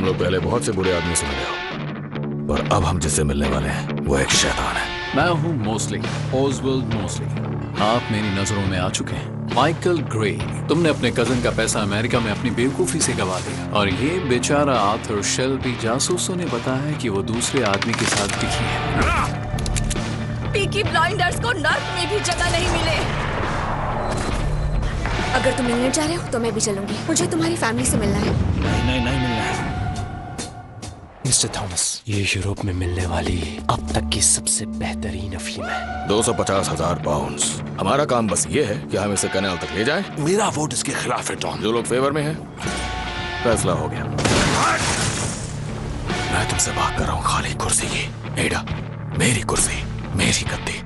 लोग पहले बहुत से बुरे आदमी से मिले हो, पर अब हम जिससे मिलने वाले हैं वो एक शैतान है। मैं हूँ मोस्ली, ओसवाल्ड मोस्ली। आप मेरी नजरों में आ चुके हैं। माइकल ग्रे, तुमने अपने कजन का पैसा अमेरिका में अपनी बेवकूफी से गवा दिया, और ये बेचारा आर्थर शेल्बी, जासूसों ने बताया कि वो दूसरे आदमी के साथ दिखी है। पीकी ब्लाइंडर्स को नर्क में भी जगह नहीं मिले। अगर तुम मिलने जा रहे हो तो मैं भी चलूंगी। मुझे तुम्हारी फैमिली से मिलना है। नहीं मिलना है। मिस्टर थॉमस, ये यूरोप में मिलने वाली अब तक की सबसे बेहतरीन अफीम है। 250,000 पाउंड्स। हमारा काम बस ये है कि हम इसे कनाल तक ले जाएं। मेरा वोट इसके खिलाफ है टॉम। जो लोग फेवर में हैं, फैसला हो गया। मैं तुमसे बात कर रहा हूँ खाली कुर्सी की। एडा, मेरी कुर्सी, मेरी गद्दी।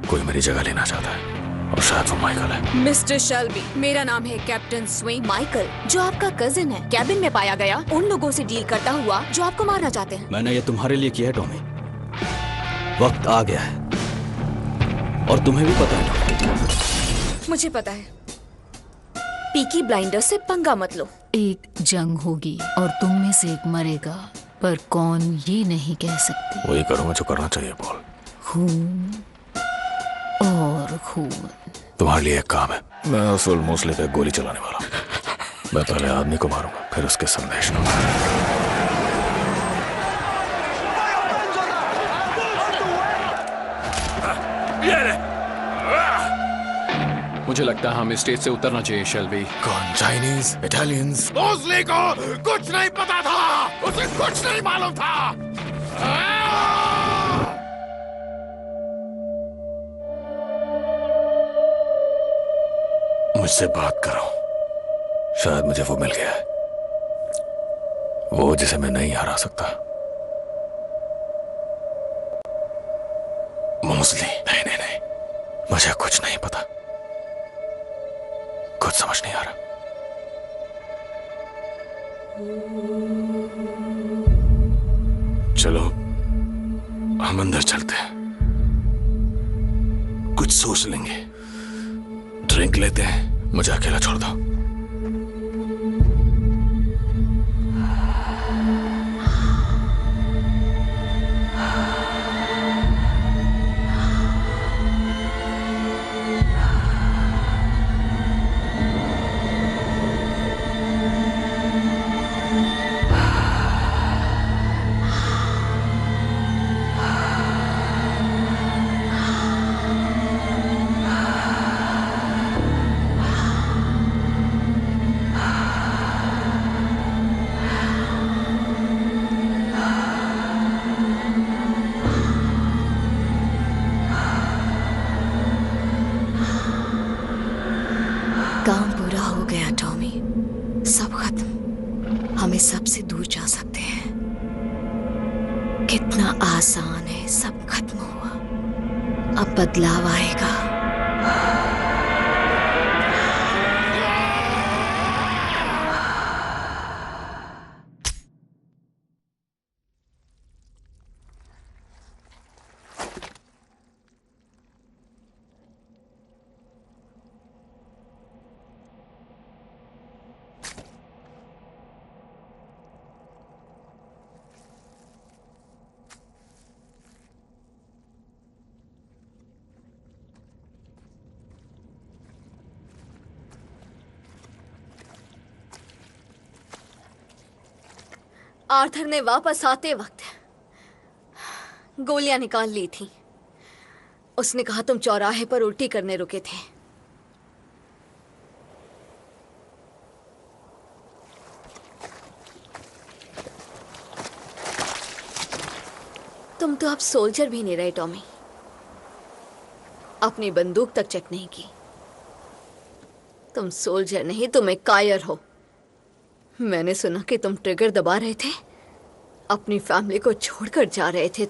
कोई मेरी जगह लेना चाहता है, और शायद वो माइकल है। मिस्टर शेल्बी, मेरा नाम है कैप्टन स्विंग। माइकल, जो आपका कजिन है, कैबिन में पाया गया उन लोगों से डील करता हुआ जो आपको मारना चाहते हैं। मैंने ये तुम्हारे लिए किया है टॉमी। वक्त आ गया है, और तुम्हें भी पता है टॉमी। मुझे पता है। पीकी ब्लाइंडर से पंगा मत लो। एक जंग होगी और तुम में से एक मरेगा, पर कौन ये नहीं कह सकते। वही करूँगा जो करना चाहिए पॉल। खून और खून। तुम्हारे लिए एक काम है। मैं असल मोस्टली पे गोली चलाने वाला हूँ। मैं पहले आदमी को मारूंगा, फिर उसके संदेश को। मुझे लगता है हमें स्टेज से उतरना चाहिए शेल्बी। कौन? Chinese, Italians? मोस्टली को कुछ नहीं पता था, उसे कुछ नहीं मालूम था। मुझसे बात करो। शायद मुझे वो मिल गया है, वो जिसे मैं नहीं हरा सकता। मोस्टली, नहीं, मुझे कुछ नहीं पता, कुछ समझ नहीं आ रहा। चलो हम अंदर चलते हैं, कुछ सोच लेंगे, ड्रिंक लेते हैं, मुझे अकेला छोड़ दो। काम पूरा हो गया टॉमी, सब खत्म। हम इस सब से दूर जा सकते हैं। कितना आसान है, सब खत्म हुआ, अब बदलाव आएगा। आर्थर ने वापस आते वक्त गोलियां निकाल ली थी। उसने कहा तुम चौराहे पर उल्टी करने रुके थे। तुम तो अब सोल्जर भी नहीं रहे टॉमी। अपनी बंदूक तक चेक नहीं की। तुम सोल्जर नहीं, तुम एक कायर हो। मैंने सुना कि तुम ट्रिगर दबा रहे थे, अपनी फैमिली को छोड़कर जा रहे थे।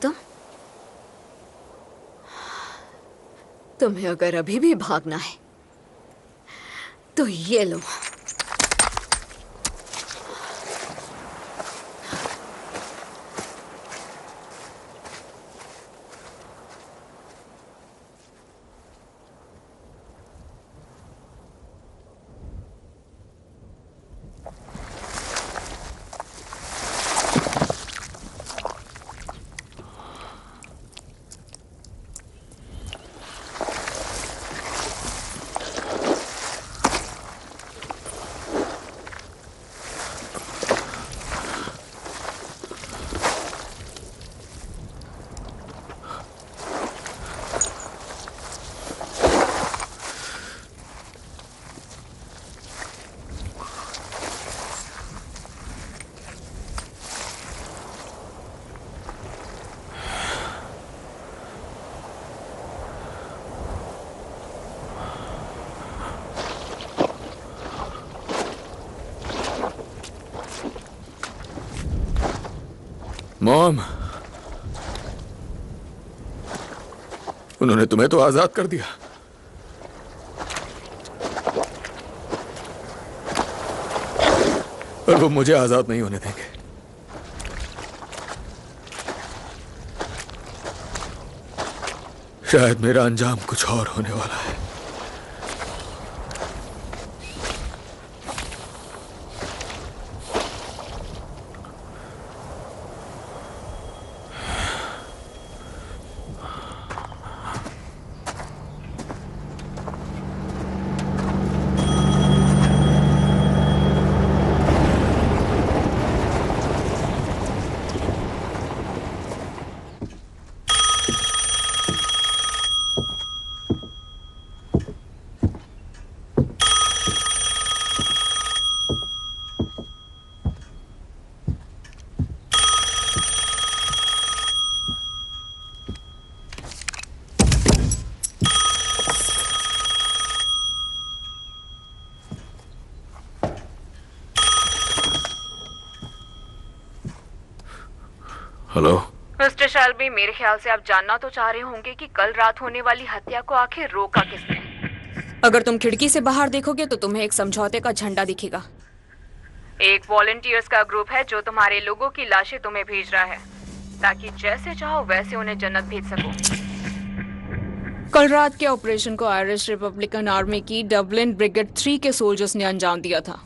तुम्हें अगर अभी भी भागना है तो ये लो। मॉम, उन्होंने तुम्हें तो आजाद कर दिया, पर वो मुझे आजाद नहीं होने देंगे। शायद मेरा अंजाम कुछ और होने वाला है। हेलो मिस्टर शेल्बी, मेरे ख्याल से आप जानना तो चाह रहे होंगे कि कल रात होने वाली हत्या को आखिर रोका किसने। अगर तुम खिड़की से बाहर देखोगे तो तुम्हें एक समझौते का झंडा दिखेगा। एक वॉलंटियर्स का ग्रुप है जो तुम्हारे लोगों की लाशें तुम्हें भेज रहा है ताकि जैसे चाहो वैसे उन्हें जन्नत भेज सको। कल रात के ऑपरेशन को आयरिश रिपब्लिकन आर्मी की डबलिन ब्रिगेड 3 के सोल्जर्स ने अंजाम दिया था।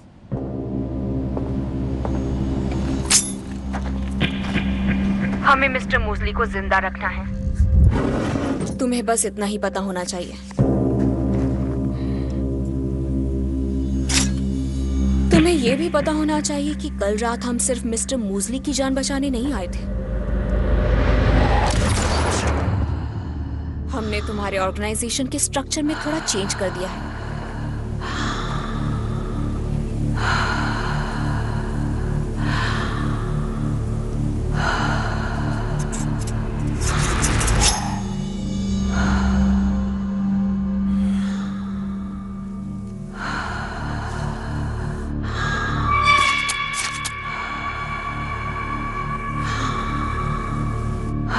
हमें मिस्टर मूसली को जिंदा रखना है। तुम्हें बस इतना ही पता होना चाहिए। तुम्हें यह भी पता होना चाहिए कि कल रात हम सिर्फ मिस्टर मूसली की जान बचाने नहीं आए थे। हमने तुम्हारे ऑर्गेनाइजेशन के स्ट्रक्चर में थोड़ा चेंज कर दिया है।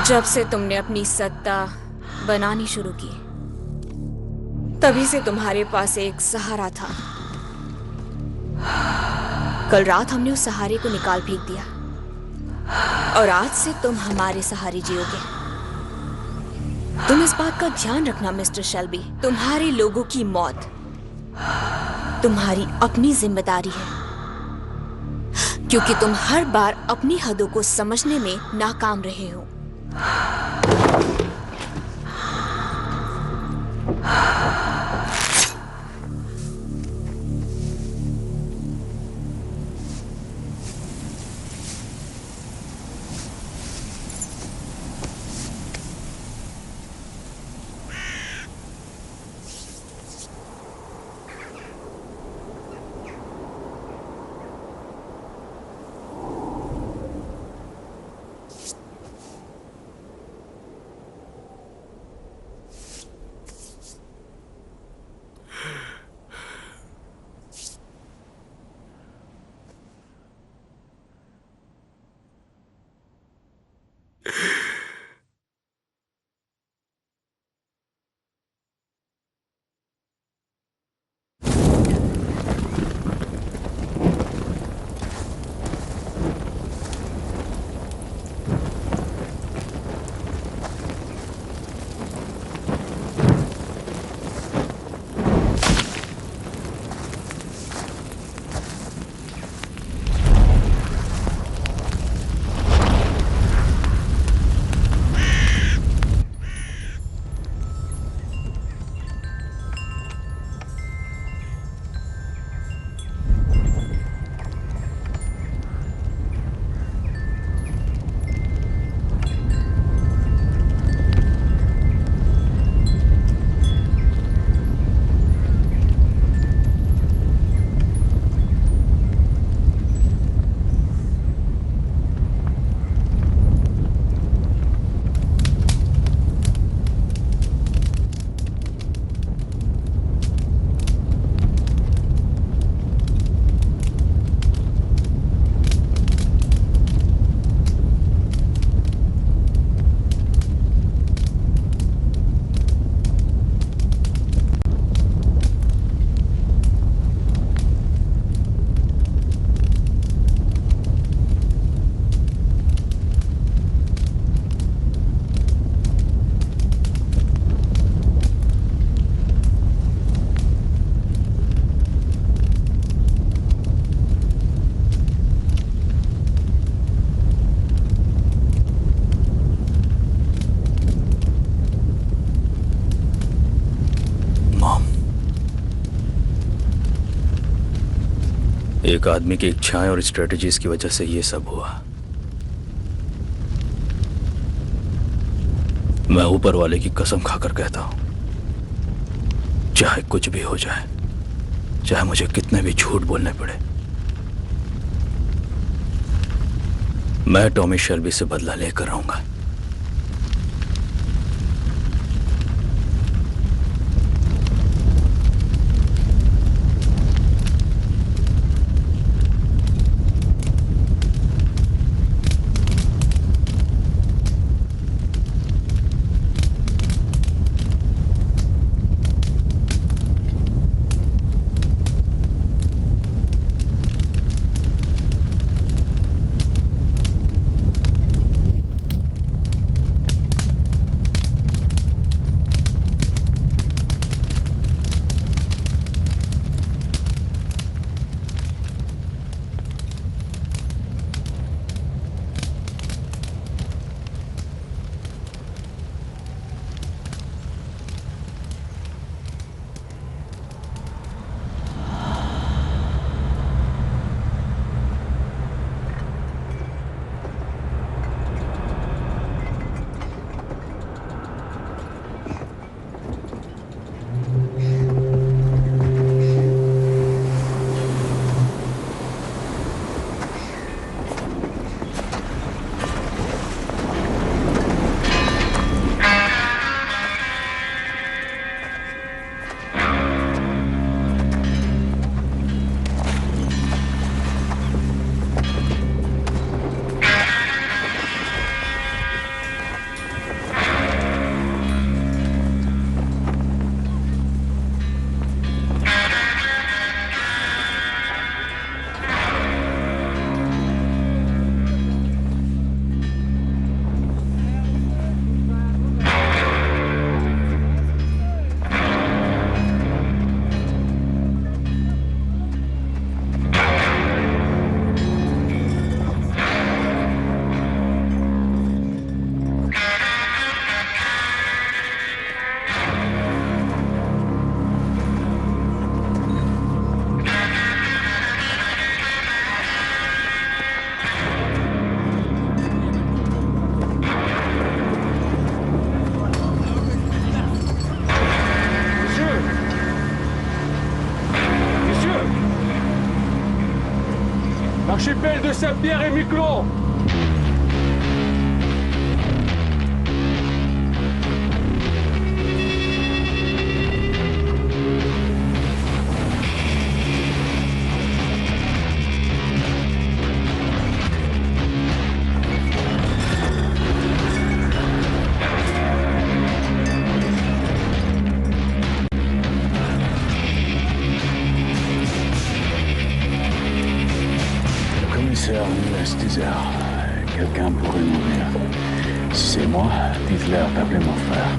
जब से तुमने अपनी सत्ता बनानी शुरू की, तभी से तुम्हारे पास एक सहारा था। कल रात हमने उस सहारे को निकाल फेंक दिया और आज से तुम हमारे सहारे जियोगे। तुम इस बात का ध्यान रखना मिस्टर शेल्बी, तुम्हारे लोगों की मौत तुम्हारी अपनी जिम्मेदारी है, क्योंकि तुम हर बार अपनी हदों को समझने में नाकाम रहे हो। एक आदमी की इच्छाएं और स्ट्रेटजीज की वजह से ये सब हुआ। मैं ऊपर वाले की कसम खाकर कहता हूं, चाहे कुछ भी हो जाए, चाहे मुझे कितने भी झूठ बोलने पड़े, मैं टॉमी शेल्बी से बदला लेकर आऊंगा। L'archipel de Saint-Pierre et Miquelon. Quelqu'un pourrait mourir. Si c'est moi, dites-leur d'appeler mon frère.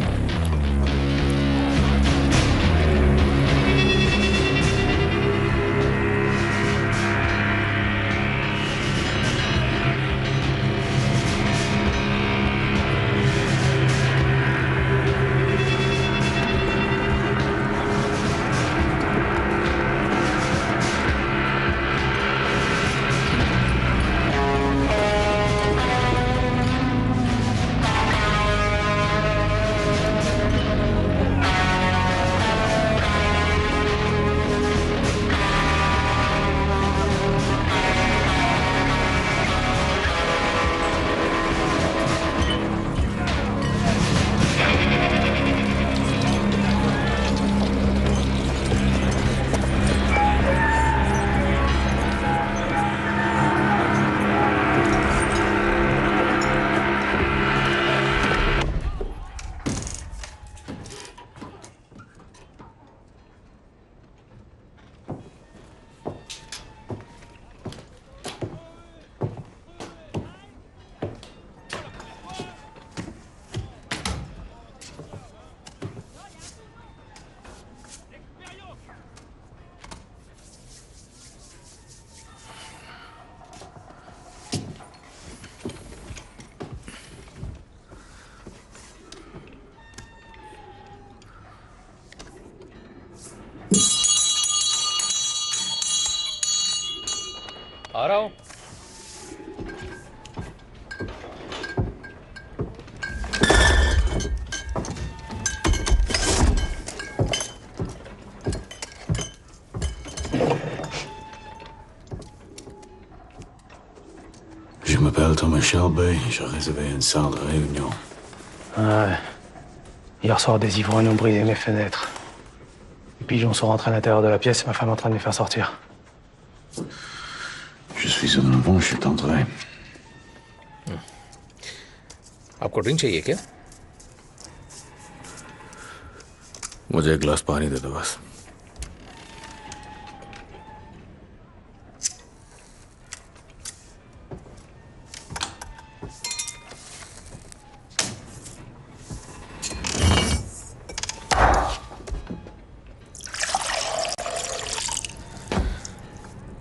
आ रहा हूं। Je m'appelle Thomas Shelby, j'ai réservé une salle de réunion. Ouais. Hier soir, des ivrognes ont brisé mes fenêtres. Les pigeons sont rentrés à l'intérieur de la pièce et ma femme est en train de les faire sortir. Je suis en avant, je suis entré. आपको drink चाहिए क्या? मुझे एक गिलास पानी दे दो बस।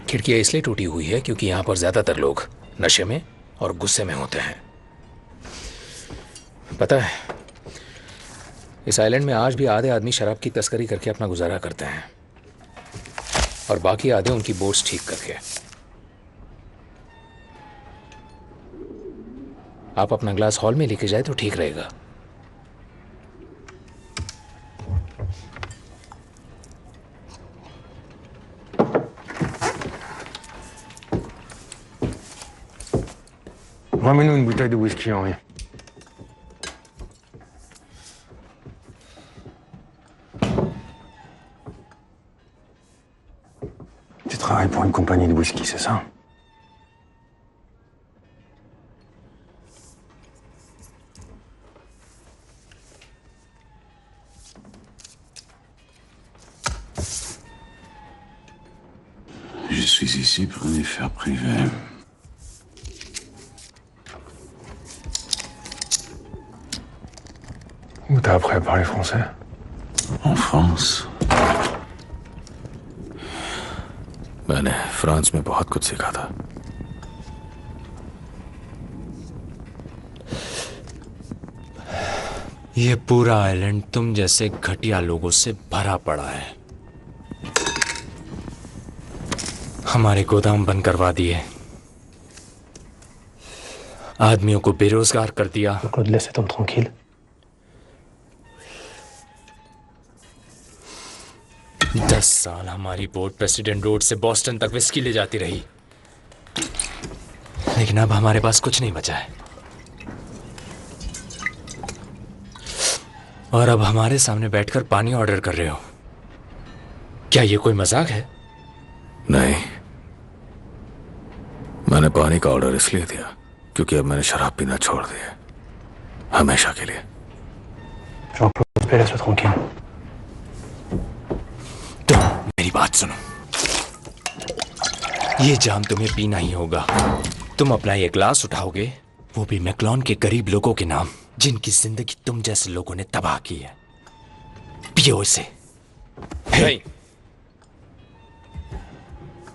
खिड़कियां इसलिए टूटी हुई है क्योंकि यहां पर ज्यादातर लोग नशे में और गुस्से में होते हैं। पता है, इस आइलैंड में आज भी आधे आदमी शराब की तस्करी करके अपना गुजारा करते हैं और बाकी आधे उनकी बोट्स ठीक करके। आप अपना ग्लास हॉल में लेके जाए तो ठीक रहेगा। Ramène-nous une bouteille de whisky, Henri. Tu travailles pour une compagnie de whisky, c'est ça? Je suis ici pour une affaire privée. Où t'as appris à parler français? En France. मैंने France में बहुत कुछ सीखा था। ये पूरा आइलैंड तुम जैसे घटिया लोगों से भरा पड़ा है। हमारे गोदाम बंद करवा दिए, आदमियों को बेरोजगार कर दिया। Claude, laisse cet homme tranquille. दस साल हमारी बोट प्रेसिडेंट रोड से बॉस्टन तक विस्की ले जाती रही, लेकिन अब हमारे पास कुछ नहीं बचा है। और अब हमारे सामने बैठकर पानी ऑर्डर कर रहे हो। क्या ये कोई मजाक है? नहीं, मैंने पानी का ऑर्डर इसलिए दिया क्योंकि अब मैंने शराब पीना छोड़ दिया, हमेशा के लिए। Jean-Claude, laisse-le tranquille. तुम मेरी बात सुनो, ये जाम तुम्हें पीना ही होगा। तुम अपना ये ग्लास उठाओगे, वो भी मैक्लॉन के गरीब लोगों के नाम, जिनकी जिंदगी तुम जैसे लोगों ने तबाह की है। पियो इसे। नहीं,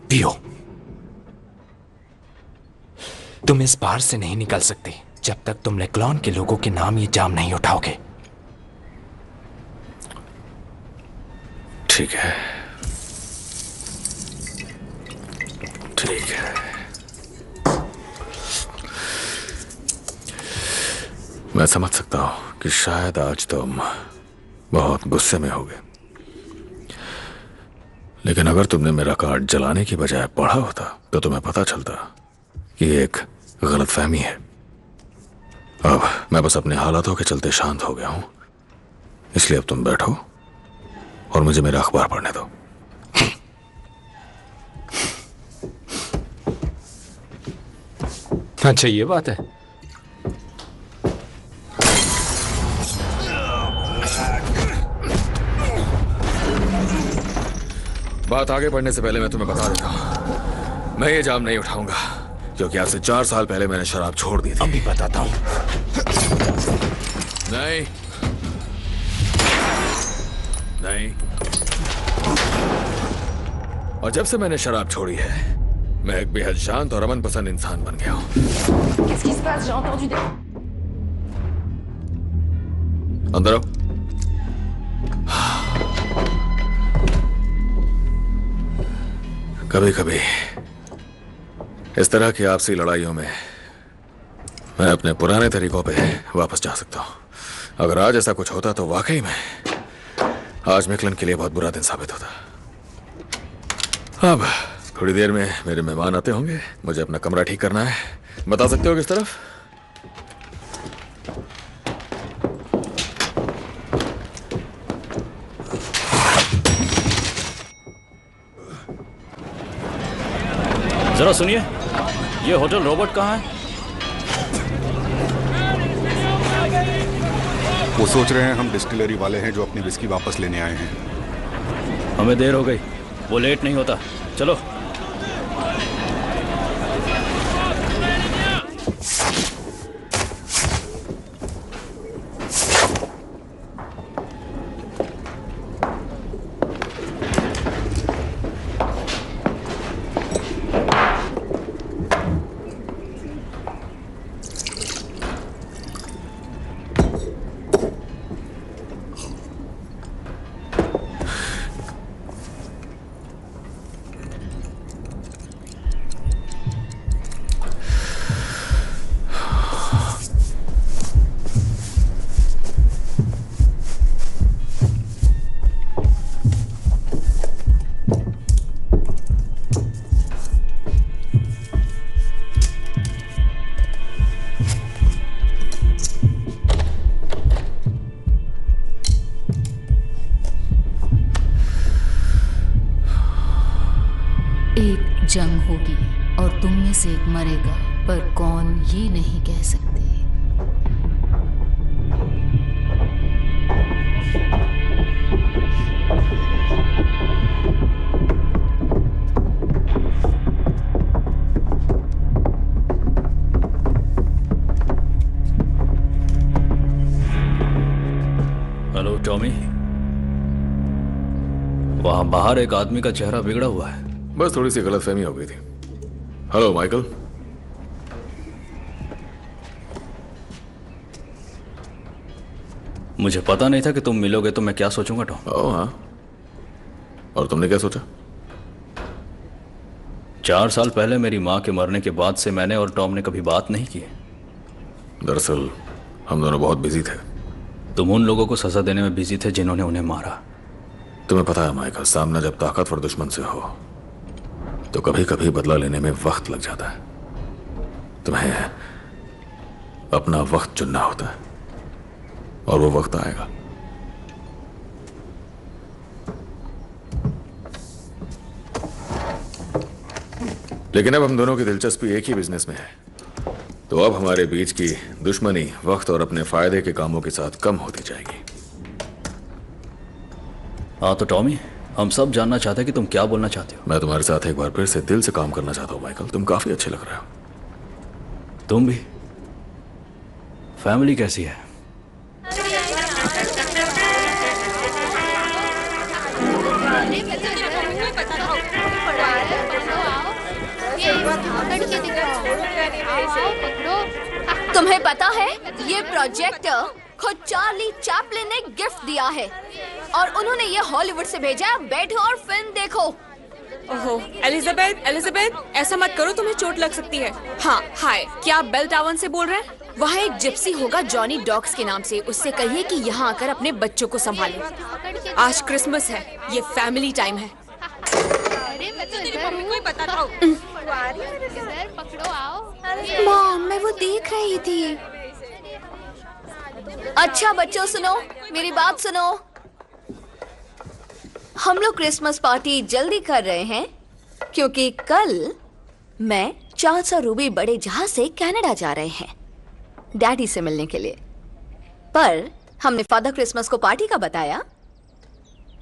पियो। तुम इस बार से नहीं निकल सकते जब तक तुम मैक्लॉन के लोगों के नाम ये जाम नहीं उठाओगे। ठीक है, ठीक है। मैं समझ सकता हूं कि शायद आज तुम बहुत गुस्से में होगे, लेकिन अगर तुमने मेरा कार्ड जलाने की बजाय पढ़ा होता तो तुम्हें पता चलता कि ये एक गलतफहमी है। अब मैं बस अपने हालातों के चलते शांत हो गया हूं, इसलिए अब तुम बैठो और मुझे मेरा अखबार पढ़ने दो। अच्छा, ये बात है। बात आगे बढ़ने से पहले मैं तुम्हें बता देता हूं, मैं ये जाम नहीं उठाऊंगा क्योंकि आज से 4 साल पहले मैंने शराब छोड़ दी थी। अभी बताता हूं। नहीं, नहीं। और जब से मैंने शराब छोड़ी है, मैं एक बेहद शांत और अमन पसंद इंसान बन गया हूं। Qu'est-ce qui se passe? J'ai entendu des... अंदर आओ। कभी कभी इस तरह की आपसी लड़ाइयों में मैं अपने पुराने तरीकों पे वापस जा सकता हूं। अगर आज ऐसा कुछ होता तो वाकई में आज मैकलन के लिए बहुत बुरा दिन साबित होता। अब थोड़ी देर में मेरे मेहमान आते होंगे, मुझे अपना कमरा ठीक करना है। बता सकते हो किस तरफ? जरा सुनिए, ये होटल रॉबर्ट कहाँ है? वो सोच रहे हैं हम डिस्टिलरी वाले हैं जो अपनी विस्की वापस लेने आए हैं। हमें देर हो गई, वो लेट नहीं होता। चलो। जंग होगी और तुम में से एक मरेगा, पर कौन ये नहीं कह सकते। हेलो टॉमी, वहां बाहर एक आदमी का चेहरा बिगड़ा हुआ है। बस थोड़ी सी गलतफहमी हो गई थी। Hello Michael. मुझे पता नहीं था कि तुम मिलोगे तो मैं क्या सोचूंगा टॉम। ओह हाँ, और तुमने क्या सोचा? 4 साल पहले मेरी माँ के मरने के बाद से मैंने और टॉम ने कभी बात नहीं की। दरअसल हम दोनों बहुत बिजी थे। तुम उन लोगों को सजा देने में बिजी थे जिन्होंने उन्हें मारा। तुम्हें पता है माइकल, सामना जब ताकतवर दुश्मन से हो तो कभी कभी बदला लेने में वक्त लग जाता है। तुम्हें अपना वक्त चुनना होता है और वो वक्त आएगा। लेकिन अब हम दोनों की दिलचस्पी एक ही बिजनेस में है, तो अब हमारे बीच की दुश्मनी वक्त और अपने फायदे के कामों के साथ कम होती जाएगी। हाँ तो टॉमी, हम सब जानना चाहते हैं कि तुम क्या बोलना चाहते हो। मैं तुम्हारे साथ एक बार फिर से दिल से काम करना चाहता हूँ माइकल। तुम काफी अच्छे लग रहे हो। तुम भी। फैमिली कैसी है? तुम्हें पता है, ये प्रोजेक्टर खुद चार्ली चैपलिन ने गिफ्ट दिया है और उन्होंने ये हॉलीवुड से भेजा है। बैठो और फिल्म देखो। ओहो, एलिजाबेथ, एलिजाबेथ, ऐसा मत करो, तुम्हें चोट लग सकती है। हाँ, हाय, क्या आप बेल टाउन से बोल रहे हैं? वहाँ एक जिप्सी होगा जॉनी डॉग्स के नाम से, उससे कहिए कि यहाँ आकर अपने बच्चों को संभाले। आज क्रिसमस है, ये फैमिली टाइम है। मॉम, मैं वो देख रही थी। अच्छा बच्चों सुनो, मेरी बात सुनो। हम लोग क्रिसमस पार्टी जल्दी कर रहे हैं क्योंकि कल मैं 400 रूबी बड़े जहाज से कनाडा जा रहे हैं डैडी से मिलने के लिए। पर हमने फादर क्रिसमस को पार्टी का बताया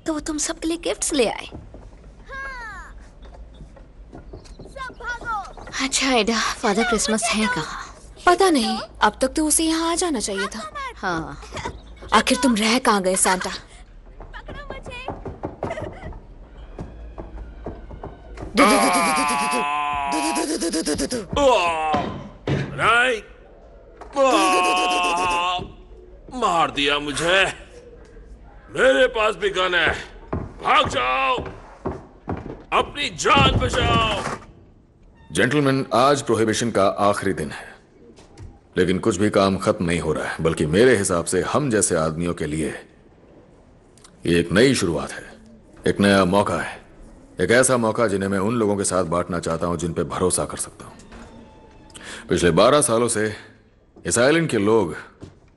तो वो तुम सबके लिए गिफ्ट्स ले आए। अच्छा एडा, फादर क्रिसमस है कहाँ? पता नहीं, अब तक तो उसे यहाँ आ जाना चाहिए था। हाँ, आखिर तुम रह कहाँ गए सांता? नहीं, मार दिया मुझे। मेरे पास भी गन है, भाग जाओ, अपनी जान बचाओ। जेंटलमैन, आज प्रोहिबिशन का आखिरी दिन है, लेकिन कुछ भी काम खत्म नहीं हो रहा है, बल्कि मेरे हिसाब से हम जैसे आदमियों के लिए ये एक नई शुरुआत है, एक नया मौका है, एक ऐसा मौका जिन्हें मैं उन लोगों के साथ बांटना चाहता हूं जिन पे भरोसा कर सकता हूं। पिछले 12 सालों से इस आइलैंड के लोग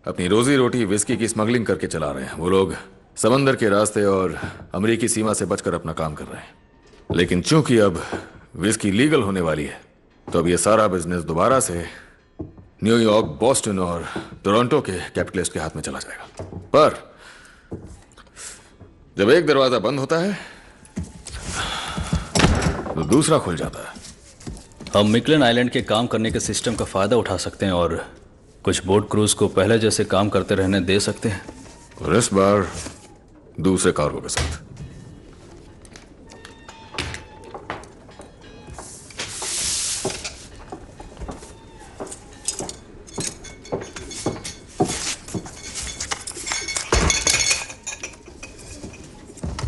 अपनी रोजी रोटी विस्की की स्मगलिंग करके चला रहे हैं। वो लोग समंदर के रास्ते और अमेरिकी सीमा से बचकर अपना काम कर रहे हैं, लेकिन चूंकि अब विस्की लीगल होने वाली है, तो अब ये सारा बिजनेस दोबारा से न्यूयॉर्क, बॉस्टन और टोरंटो के कैपिटलिस्ट के हाथ में चला जाएगा। पर जब एक दरवाजा बंद होता है तो दूसरा खुल जाता है। हम मिकलन आइलैंड के काम करने के सिस्टम का फायदा उठा सकते हैं और कुछ बोट क्रूज को पहले जैसे काम करते रहने दे सकते हैं, और इस बार दूसरे कार्गो के साथ।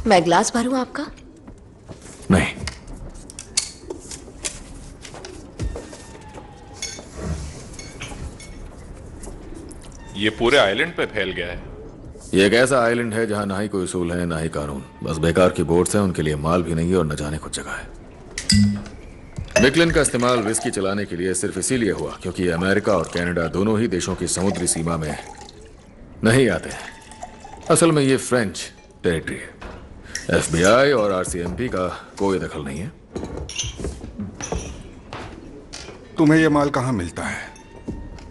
मैं ग्लास भरूं आपका? नहीं, ये पूरे आइलैंड पे फैल गया है। ये एक ऐसा आइलैंड है जहां ना ही कोई उसूल है ना ही कानून, बस बेकार की बोट्स हैं, उनके लिए माल भी नहीं है और न जाने कुछ जगह है। मिकलन का इस्तेमाल विस्की चलाने के लिए सिर्फ इसीलिए हुआ क्योंकि अमेरिका और कनाडा दोनों ही देशों की समुद्री सीमा में नहीं आते हैं। असल में ये फ्रेंच टेरिटरी है। FBI और RCMP का कोई दखल नहीं है। तुम्हें यह माल कहां मिलता है?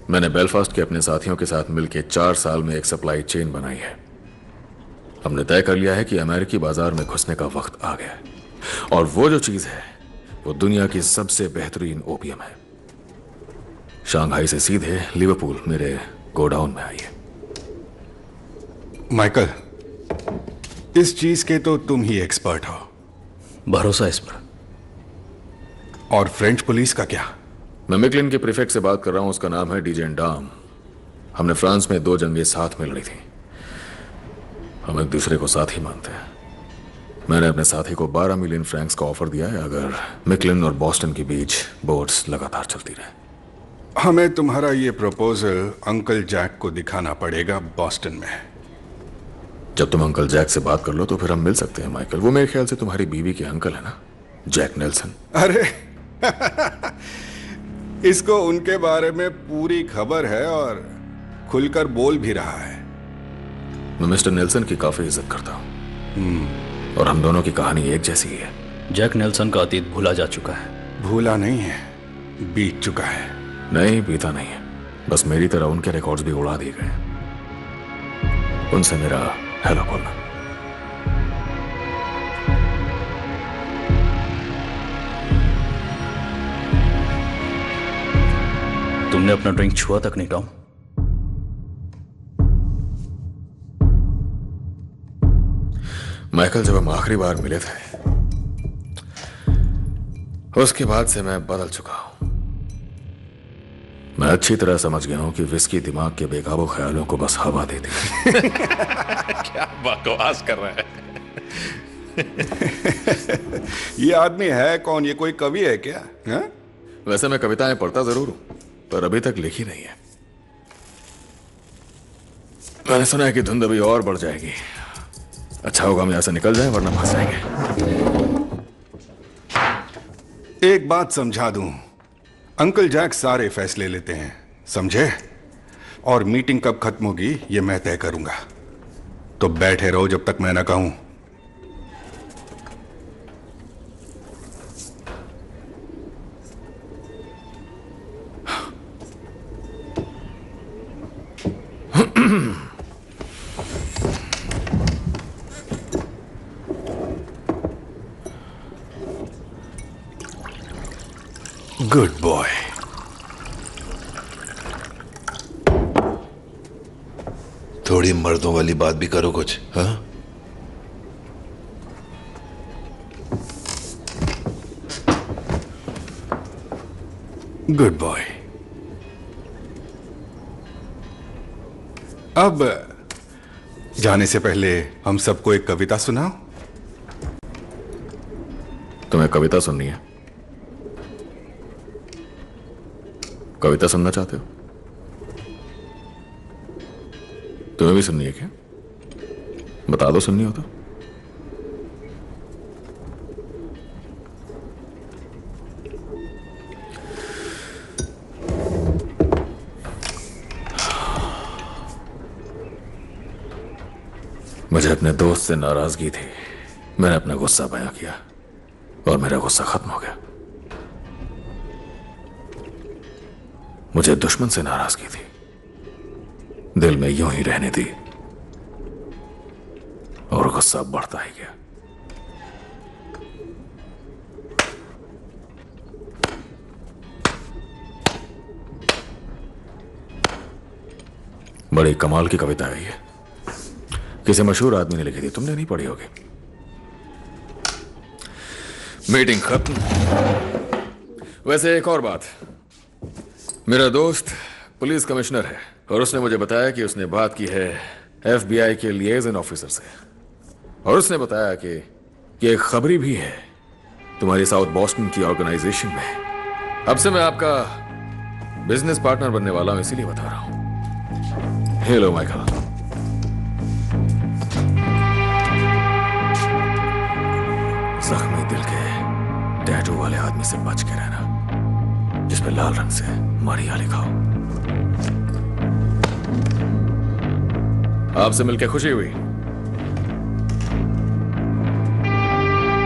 मैंने बेलफास्ट के अपने साथियों के साथ मिलकर 4 साल में एक सप्लाई चेन बनाई है। हमने तय कर लिया है कि अमेरिकी बाजार में घुसने का वक्त आ गया है, और वो जो चीज है वो दुनिया की सबसे बेहतरीन ओपियम है। शंघाई से सीधे लिवरपूल मेरे गोडाउन में आई है। माइकल, इस चीज के तो तुम ही एक्सपर्ट हो। भरोसा इस पर। और फ्रेंच पुलिस का क्या? मैं मिकलिन के प्रीफेक्ट से बात कर रहा हूं, उसका नाम है डीजेन डाम। हमने फ्रांस में 2 जंगें साथ में लड़ी थी। हम एक दूसरे को साथी मानते हैं। मैंने अपने साथी को 12 मिलियन फ्रैंक्स का ऑफर दिया है अगर मिकलिन और बॉस्टन के बीच बोट्स लगातार चलती रहे। हमें तुम्हारा ये प्रपोजल अंकल जैक को दिखाना पड़ेगा बॉस्टन में। जब तुम अंकल जैक से बात कर लो तो फिर हम मिल सकते हैं माइकल। वो मेरे ख्याल से तुम्हारी बीवी के अंकल है ना, जैक नेल्सन। अरे इसको उनके बारे में पूरी खबर है और खुलकर बोल भी रहा है। मैं मिस्टर नेल्सन की काफी इज्जत करता हूं, और हम दोनों की कहानी एक जैसी ही है। जैक नेल्सन का अतीत भूला जा चुका है। भूला नहीं है, बीत चुका है। नहीं, बीता नहीं है, बस मेरी तरह उनके रिकॉर्ड्स भी उड़ा दिए गए। उनसे मेरा हेलो बोलना। तुमने अपना ड्रिंक छुआ तक नहीं टॉम। माइकल, जब हम आखिरी बार मिले थे उसके बाद से मैं बदल चुका हूं। मैं अच्छी तरह समझ गया हूं कि विस्की दिमाग के बेकाबू ख्यालों को बस हवा देती है। क्या बकवास कर रहा है? ये आदमी है कौन? ये कोई कवि है क्या? हा? वैसे मैं कविताएं पढ़ता जरूर हूं, पर अभी तक लिखी नहीं है। मैंने सुना है कि धुंध अभी और बढ़ जाएगी। अच्छा होगा हम यहां से निकल जाएं, वरना फंस जाएंगे। एक बात समझा दूं, अंकल जैक सारे फैसले लेते हैं, समझे? और मीटिंग कब खत्म होगी ये मैं तय करूंगा। तो बैठे रहो जब तक मैं ना कहूं। Good boy. थोड़ी मर्दों वाली बात भी करो कुछ, हाँ? Good boy. अब जाने से पहले हम सबको एक कविता सुनाओ। तुम्हें कविता सुननी है? कविता सुनना चाहते हो? तुम्हें भी सुननी है क्या? बता दो सुननी हो तो। मुझे अपने दोस्त से नाराजगी थी। मैंने अपना गुस्सा बयां किया और मेरा गुस्सा खत्म हो गया। मुझे दुश्मन से नाराजगी थी, दिल में यूं ही रहने दी और गुस्सा बढ़ता ही गया। बड़ी कमाल की कविता है ये, किसी मशहूर आदमी ने लिखी थी, तुमने नहीं पढ़ी होगी। मीटिंग खत्म। वैसे एक और बात, मेरा दोस्त पुलिस कमिश्नर है और उसने मुझे बताया कि उसने बात की है FBI के लिएजन ऑफिसर से, और उसने बताया कि एक खबरी भी है तुम्हारी साउथ बॉस्टन की ऑर्गेनाइजेशन में। अब से मैं आपका बिजनेस पार्टनर बनने वाला हूं, इसीलिए बता रहा हूं। Hello Michael. जख्मी दिल के टैटू वाले आदमी से बच के रहना, जिस पे लाल रंग से मारिया लिखा हो। आपसे मिलकर खुशी हुई।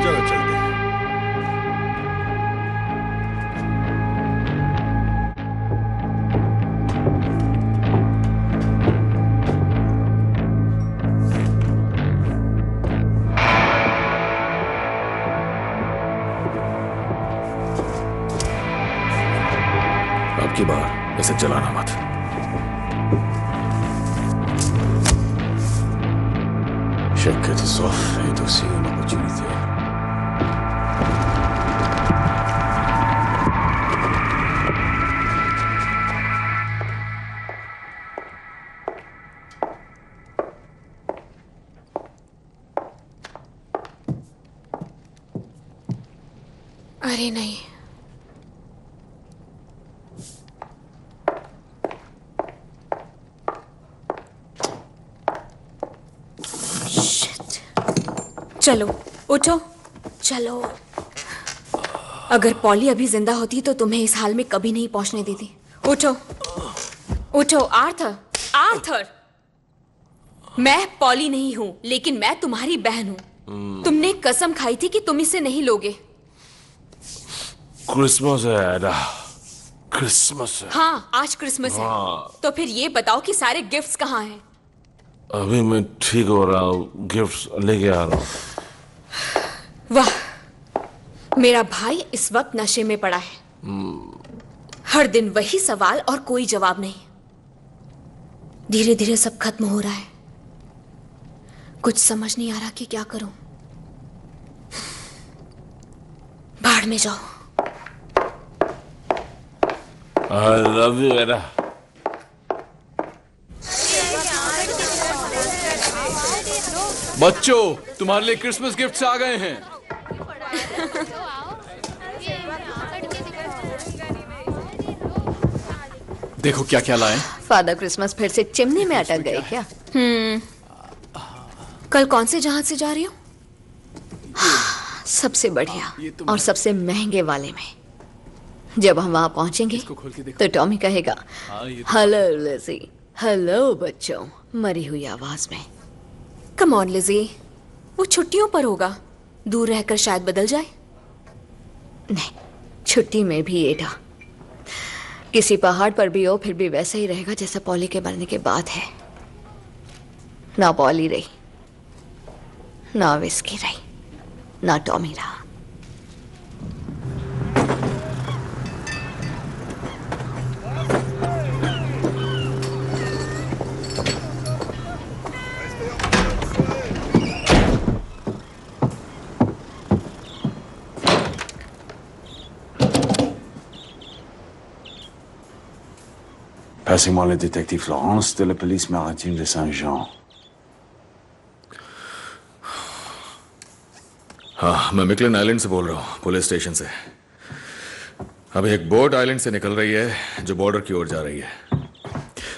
चलो चलते हैं। अब की बार इसे जलाना मत। Chaque catastrophe est aussi une opportunité. अरे नहीं, चलो उठो, चलो। अगर पॉली अभी जिंदा होती तो तुम्हें इस हाल में कभी नहीं पहुंचने देती। उठो उठो आर्थर, आर्थर। मैं पॉली नहीं हूं, लेकिन मैं तुम्हारी बहन हूं। तुमने कसम खाई थी कि तुम इसे नहीं लोगे। क्रिसमस है एडा, क्रिसमस है। हाँ, आज क्रिसमस है। तो फिर ये बताओ कि सारे गिफ्ट्स कहाँ हैं? अभी मैं ठीक हो रहा हूँ, गिफ्ट्स लेके आ रहा हूँ। वाह, मेरा भाई इस वक्त नशे में पड़ा है। हर दिन वही सवाल और कोई जवाब नहीं। धीरे धीरे सब खत्म हो रहा है। कुछ समझ नहीं आ रहा कि क्या करूं। भाड़ में जाओ। I love you, एडा। बच्चों, तुम्हारे लिए क्रिसमस गिफ्ट्स आ गए हैं। देखो क्या क्या लाए। फादर क्रिसमस फिर से चिमनी में अटक गए क्या? कल कौन से जहाज से जा रही हो? सबसे बढ़िया और सबसे महंगे वाले में। जब हम वहां पहुंचेंगे तो टॉमी कहेगा, हेलो लिज़ी, हेलो बच्चों, मरी हुई आवाज में। कम ऑन लिज़ी, वो छुट्टियों पर होगा, दूर रहकर शायद बदल जाए। नहीं, छुट्टी में भी एडा किसी पहाड़ पर भी हो, फिर भी वैसा ही रहेगा जैसा पॉली के मरने के बाद है। ना पॉली रही, ना विस्की रही, ना टॉमी रहा। Passez-moi le détective Florence de la police maritime de Saint-Jean. हाँ, मैं मिकलन आइलैंड से बोल रहा हूँ, पुलिस स्टेशन से। अभी एक बोट आइलैंड से निकल रही है जो बॉर्डर की ओर जा रही है।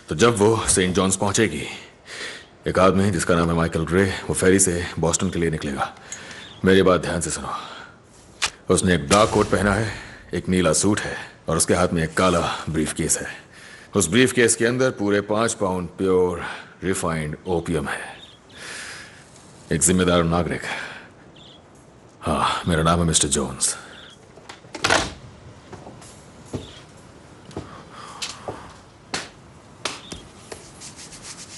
तो जब वो सेंट जॉन्स पहुंचेगी, एक आदमी जिसका नाम है माइकल ग्रे, वो फेरी से बॉस्टन के लिए निकलेगा। मेरी बात ध्यान से सुनो। उसने एक डार्क कोट पहना है, एक नीला सूट है और उसके हाथ में एक काला ब्रीफ केस है। उस ब्रीफ केस के अंदर पूरे 5 पाउंड प्योर रिफाइंड ओपियम है। एक जिम्मेदार नागरिक। हाँ, मेरा नाम है mister Jones.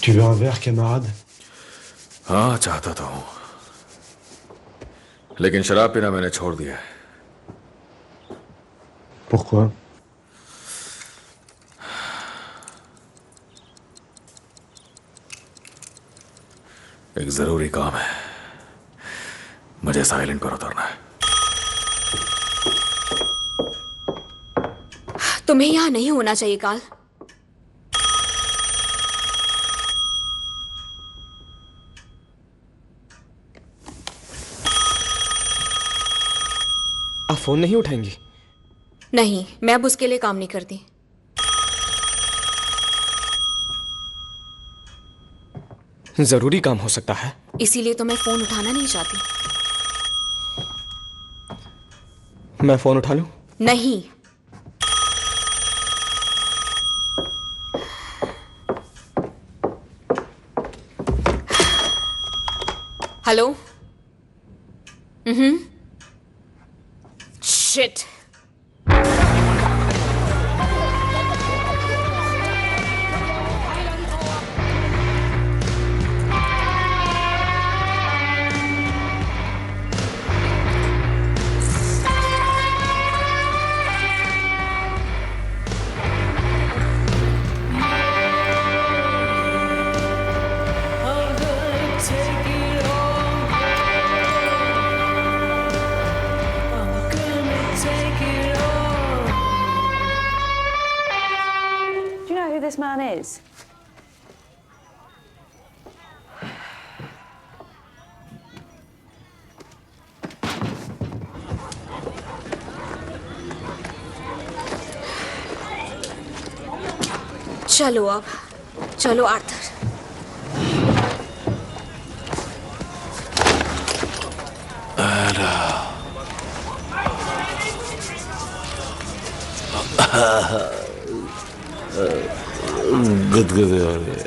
Tu veux un verre, camarade? हाँ, चाहता तो हूं, लेकिन शराब पीना मैंने छोड़ दिया है। Pourquoi? एक जरूरी काम है, मुझे इस आइलैंड पर उतरना है। तुम्हें यहाँ नहीं होना चाहिए काल। आप फोन नहीं उठाएंगी? नहीं, मैं अब उसके लिए काम नहीं करती। जरूरी काम हो सकता है, इसीलिए तो मैं फोन उठाना नहीं चाहती। मैं फोन उठा लूं? नहीं। Hello. Shit. This man is. चलो अब, चलो आर्थर। गुदगुदे हो रहे।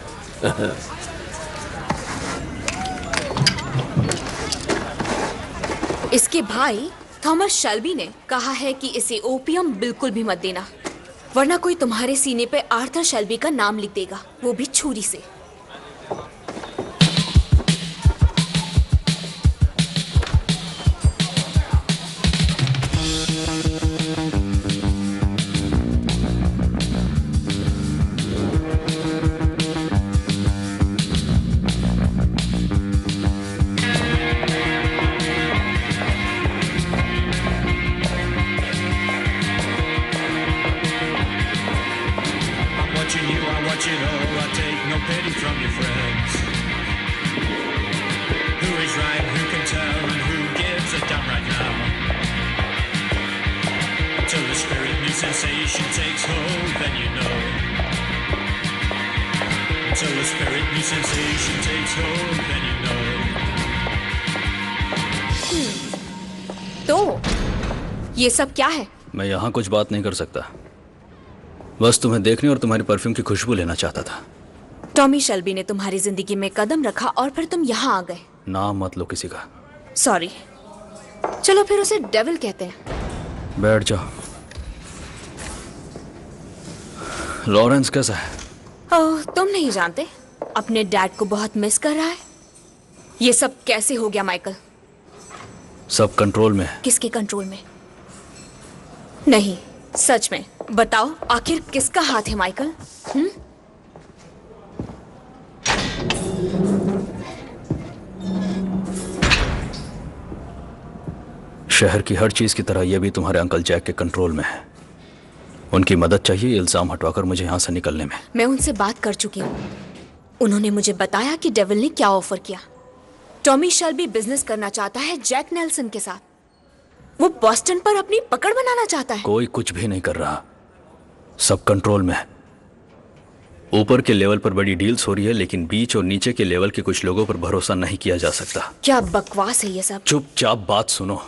इसके भाई थॉमस शेल्बी ने कहा है कि इसे ओपियम बिल्कुल भी मत देना, वरना कोई तुम्हारे सीने पे आर्थर शेल्बी का नाम लिख देगा, वो भी छुरी से। तो ये सब क्या है? मैं यहाँ कुछ बात नहीं कर सकता, बस तुम्हें देखने और तुम्हारी परफ्यूम की खुशबू लेना चाहता था। टॉमी शेल्बी ने तुम्हारी जिंदगी में कदम रखा और फिर तुम यहाँ आ गए। नाम मत लो किसी का। सॉरी। चलो फिर उसे डेविल कहते हैं। बैठ जाओ। लॉरेंस कैसा है? ओह, तुम नहीं जानते, अपने डैड को बहुत मिस कर रहा है। ये सब कैसे हो गया माइकल? सब कंट्रोल में है। किसके कंट्रोल में? नहीं, सच में बताओ, आखिर किसका हाथ है माइकल? शहर की हर चीज की तरह यह भी तुम्हारे अंकल जैक के कंट्रोल में है। उनकी मदद चाहिए इल्जाम हटवाकर मुझे यहाँ से निकलने में। मैं उनसे बात कर चुकी हूँ। उन्होंने मुझे बताया कि डेविल ने क्या ऑफर किया। टॉमी शेल्बी बिजनेस करना चाहता है जैक नेल्सन के साथ। वो बॉस्टन पर अपनी पकड़ बनाना चाहता है। कोई कुछ भी नहीं कर रहा, सब कंट्रोल में है। ऊपर के लेवल पर बड़ी डील्स हो रही है, लेकिन बीच और नीचे के लेवल के कुछ लोगों पर भरोसा नहीं किया जा सकता। क्या बकवास है ये सब। चुपचाप बात सुनो।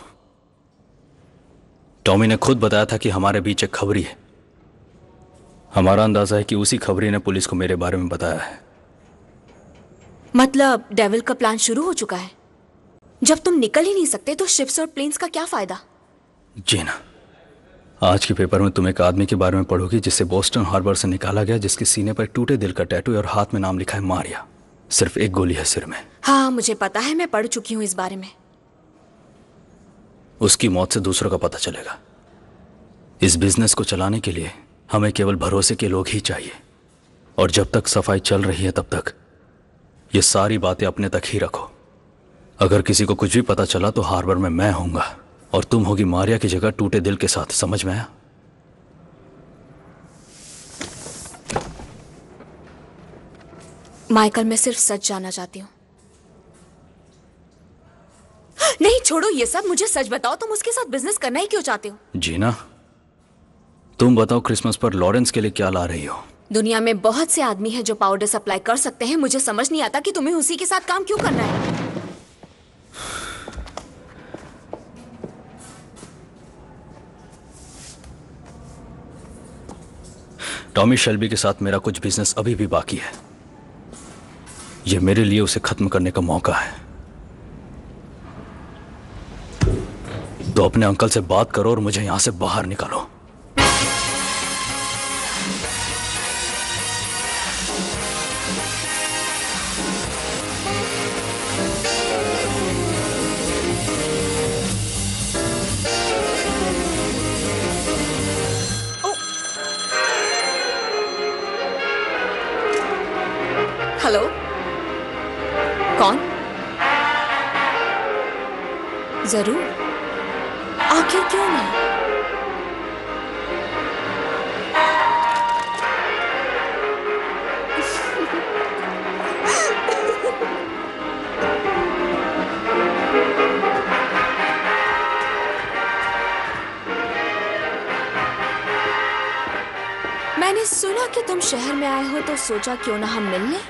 टॉमी ने खुद बताया था कि हमारे बीच एक खबरी है। हमारा अंदाजा है कि उसी खबरी ने पुलिस को मेरे बारे में बताया है। मतलब डेविल का प्लान शुरू हो चुका है। जब तुम निकल ही नहीं सकते तो शिप्स और प्लेन्स का क्या फायदा। जी ना, आज के पेपर में तुम एक आदमी के बारे में पढ़ोगी जिसे बोस्टन हार्बर से निकाला गया, जिसके सीने पर टूटे दिल का टैटू है और हाथ में नाम लिखा है मारिया। सिर्फ एक गोली है सिर में। हाँ मुझे पता है, मैं पढ़ चुकी हूँ इस बारे में। उसकी मौत से दूसरों का पता चलेगा। इस बिजनेस को चलाने के लिए हमें केवल भरोसे के लोग ही चाहिए, और जब तक सफाई चल रही है तब तक ये सारी बातें अपने तक ही रखो। अगर किसी को कुछ भी पता चला तो हार्बर में मैं होऊंगा और तुम होगी मारिया की जगह टूटे दिल के साथ। समझ में आया? माइकल, मैं सिर्फ सच जानना चाहती हूँ। नहीं छोड़ो ये सब, मुझे सच बताओ, तुम उसके साथ बिजनेस करना ही क्यों चाहते हो? जीना, तुम बताओ क्रिसमस पर लॉरेंस के लिए क्या ला रही हो? दुनिया में बहुत से आदमी हैं जो पाउडर सप्लाई कर सकते हैं। मुझे समझ नहीं आता कि तुम्हें उसी के साथ काम क्यों करना है। टॉमी शेल्बी के साथ मेरा कुछ बिजनेस अभी भी बाकी है। यह मेरे लिए उसे खत्म करने का मौका है। तो अपने अंकल से बात करो और मुझे यहां से बाहर निकालो। हेलो, कौन? जरूर, आखिर क्यों नहीं? मैंने सुना कि तुम शहर में आए हो तो सोचा क्यों ना हम मिल लें।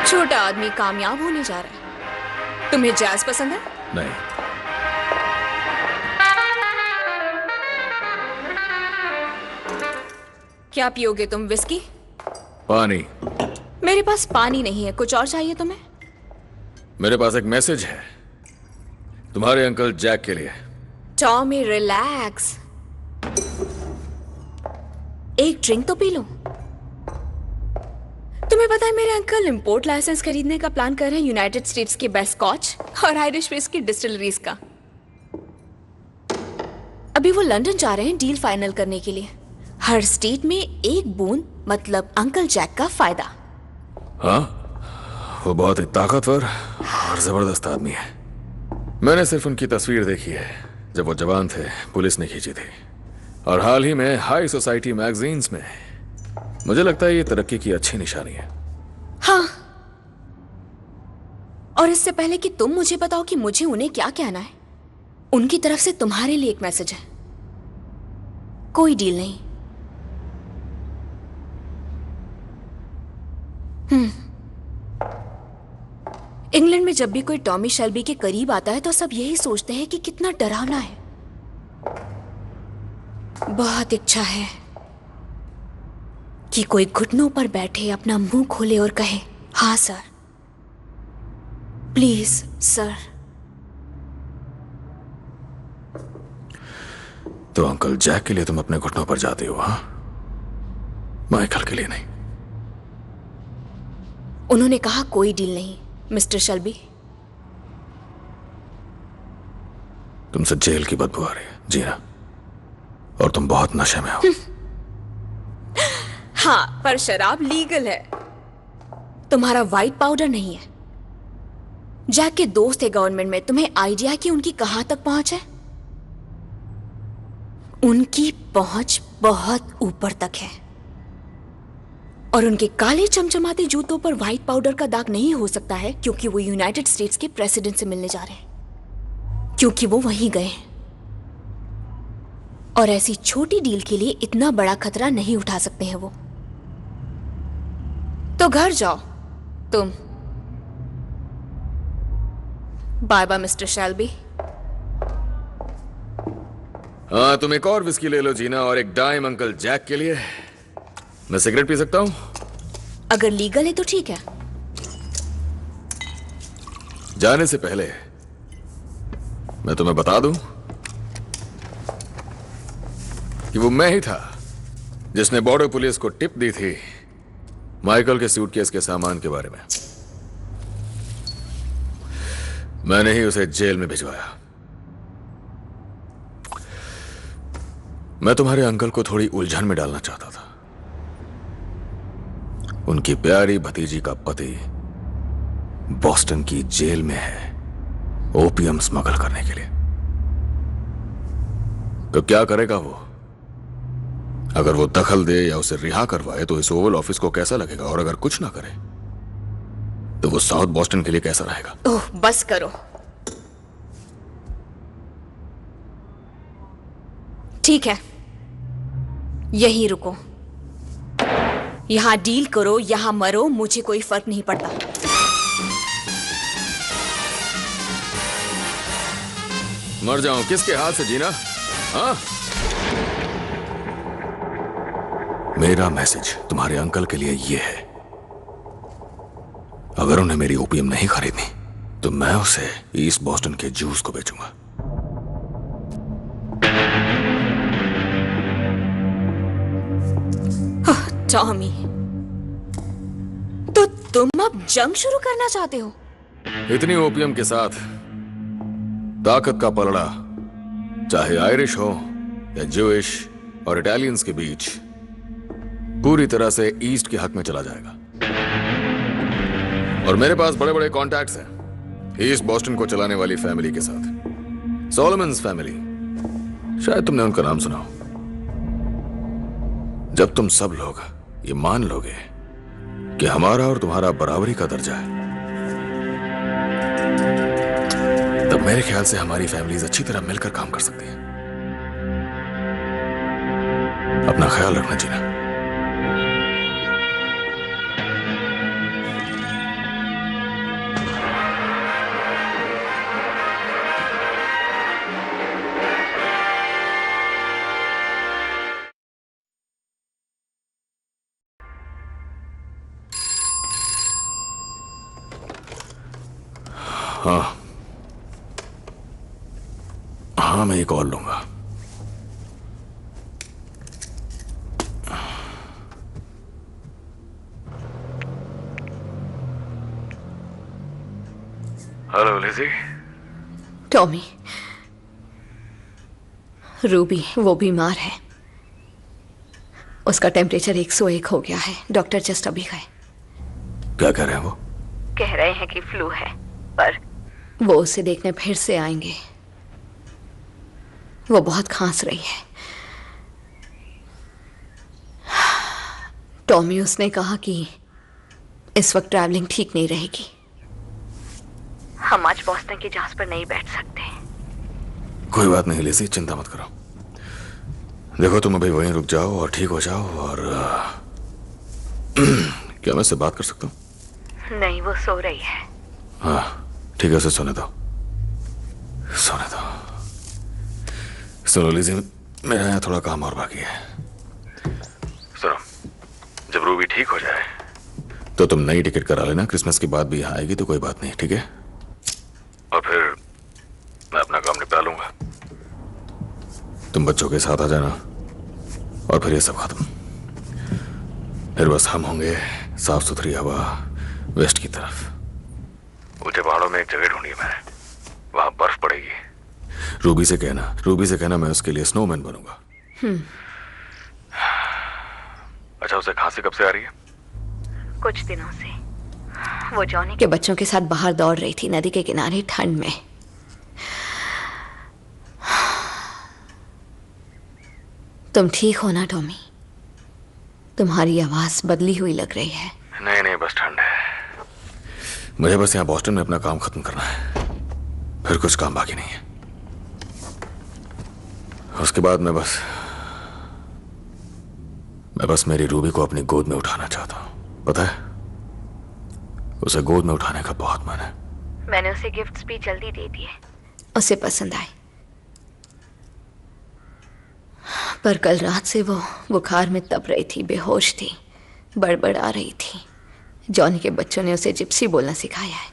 छोटा आदमी कामयाब होने जा रहा है। तुम्हें जैज पसंद है? नहीं। क्या पियोगे तुम? विस्की? पानी। मेरे पास पानी नहीं है, कुछ और चाहिए तुम्हें? मेरे पास एक मैसेज है तुम्हारे अंकल जैक के लिए। टॉमी रिलैक्स, एक ड्रिंक तो पी लो। तुम्हें पता है मेरे अंकल इंपोर्ट लाइसेंस खरीदने का प्लान कर रहे हैं यूनाइटेड स्टेट्स के बेस्ट स्कॉच और आयरिश विस्की डिस्टिलरीज का। अभी वो लंदन जा रहे हैं डील फाइनल करने के लिए। हर स्टेट में एक बूंद, मतलब अंकल जैक का फायदा। हाँ, वो बहुत ही ताकतवर और जबरदस्त आदमी है। मैंने सिर्फ उनकी तस्वीर देखी है जब वो जवान थे, पुलिस ने खींची थी, और हाल ही में हाई सोसाइटी मैगजीन्स में। मुझे लगता है ये तरक्की की अच्छी निशानी है। हाँ, और इससे पहले कि तुम मुझे बताओ कि मुझे उन्हें क्या कहना है, उनकी तरफ से तुम्हारे लिए एक मैसेज है। कोई डील नहीं। इंग्लैंड में जब भी कोई टॉमी शेल्बी के करीब आता है तो सब यही सोचते हैं कि कितना डरावना है। बहुत इच्छा है कि कोई घुटनों पर बैठे अपना मुंह खोले और कहे, हाँ सर, प्लीज सर। तो अंकल जैक के लिए तुम अपने घुटनों पर जाती हो? हाँ, माइकल के लिए नहीं। उन्होंने कहा कोई डील नहीं मिस्टर शेल्बी। तुमसे जेल की बदबू आ रही है, जी ना, और तुम बहुत नशे में हो। हाँ, पर शराब लीगल है। तुम्हारा व्हाइट पाउडर नहीं है। जैक के दोस्त है गवर्नमेंट में। तुम्हें आइडिया है कि उनकी कहां तक पहुंच है? उनकी पहुंच बहुत ऊपर तक है, और उनके काले चमचमाते जूतों पर व्हाइट पाउडर का दाग नहीं हो सकता है क्योंकि वो यूनाइटेड स्टेट्स के प्रेसिडेंट से मिलने जा रहे हैं। क्योंकि वो वहीं गए और ऐसी छोटी डील के लिए इतना बड़ा खतरा नहीं उठा सकते हैं वो। तो घर जाओ तुम। Bye bye mister Shelby. हाँ, तुम एक और विस्की ले लो जीना, और एक डाइम अंकल जैक के लिए। मैं सिगरेट पी सकता हूं? अगर लीगल है तो ठीक है। जाने से पहले मैं तुम्हें बता दूं कि वो मैं ही था जिसने बॉर्डर पुलिस को टिप दी थी माइकल के सूटकेस के सामान के बारे में। मैंने ही उसे जेल में भिजवाया। मैं तुम्हारे अंकल को थोड़ी उलझन में डालना चाहता था। उनकी प्यारी भतीजी का पति बॉस्टन की जेल में है ओपियम स्मगल करने के लिए। तो क्या करेगा वो? अगर वो दखल दे या उसे रिहा करवाए तो इस ओवल ऑफिस को कैसा लगेगा? और अगर कुछ ना करे तो वो साउथ बॉस्टन के लिए कैसा रहेगा? ओह, बस करो। ठीक है, यहीं रुको। यहां डील करो, यहां मरो, मुझे कोई फर्क नहीं पड़ता। मर जाऊं किसके हाथ से जीना? हाँ? मेरा मैसेज तुम्हारे अंकल के लिए ये है, अगर उन्हें मेरी ओपियम नहीं खरीदनी तो मैं उसे ईस्ट बॉस्टन के जूस को बेचूंगा। टॉमी, तो तुम अब जंग शुरू करना चाहते हो? इतनी ओपियम के साथ ताकत का पलड़ा चाहे आयरिश हो या ज्यूइश और इटालियंस के बीच पूरी तरह से ईस्ट के हक में चला जाएगा। और मेरे पास बड़े बड़े कॉन्टैक्ट्स हैं ईस्ट बॉस्टन को चलाने वाली फैमिली के साथ। सोलोमन्स फैमिली, शायद तुमने उनका नाम सुना हो। जब तुम सब लोग ये मान लोगे कि हमारा और तुम्हारा बराबरी का दर्जा है, तब मेरे ख्याल से हमारी फैमिलीज अच्छी तरह मिलकर काम कर सकती हैं। अपना ख्याल रखना जीना। हाँ हाँ, मैं एक और लूंगा। हेलो लिजी। टॉमी, रूबी वो बीमार है। उसका टेम्परेचर 101 हो गया है। डॉक्टर जस्ट अभी गए। क्या कह रहे हैं वो? कह रहे हैं कि फ्लू है, पर वो उसे देखने फिर से आएंगे। वो बहुत खांस रही है। टॉमी, उसने कहा कि इस वक्त ट्रैवलिंग ठीक नहीं रहेगी। हम आज बॉस्टन की जहाज पर नहीं बैठ सकते। कोई बात नहीं लिजी, चिंता मत करो। देखो, तुम अभी वहीं रुक जाओ और ठीक हो जाओ। और क्या मैं उससे बात कर सकता हूँ? नहीं, वो सो रही है। हाँ ठीक है, उसे सोने दो, सोने दो। सुनो लिजी, मेरा यहाँ थोड़ा काम और बाकी है। सुनो, जब रूबी ठीक हो जाए तो तुम नई टिकट करा लेना। क्रिसमस के बाद भी यहाँ आएगी तो कोई बात नहीं, ठीक है? और फिर मैं अपना काम निपटा लूंगा। तुम बच्चों के साथ आ जाना और फिर ये सब खत्म। फिर बस हम होंगे, साफ सुथरी हवा, वेस्ट की तरफ। ऊंचे पहाड़ों में एक जगह ढूंढी है मैंने, वहां बर्फ पड़ेगी। रूबी से कहना मैं उसके लिए स्नोमैन बनूंगा। अच्छा, उसे खांसी कब से आ रही है? कुछ दिनों से। वो जॉनी के बच्चों के साथ बाहर दौड़ रही थी नदी के किनारे ठंड में। तुम ठीक हो ना टॉमी? तुम्हारी आवाज बदली हुई लग रही है। नहीं नहीं, बस ठंड है। मुझे बस यहाँ बॉस्टन में अपना काम खत्म करना है, फिर कुछ काम बाकी नहीं है। उसके बाद मैं बस मेरी रूबी को अपनी गोद में उठाना चाहता हूँ। पता है, उसे गोद में उठाने का बहुत मन है। मैंने उसे गिफ्ट्स भी जल्दी दे दिए। उसे पसंद आए। पर कल रात से वो बुखार में तप रही थी, बेहोश थी, बड़बड़ा रही थी। जॉनी के बच्चों ने उसे जिप्सी बोलना सिखाया है।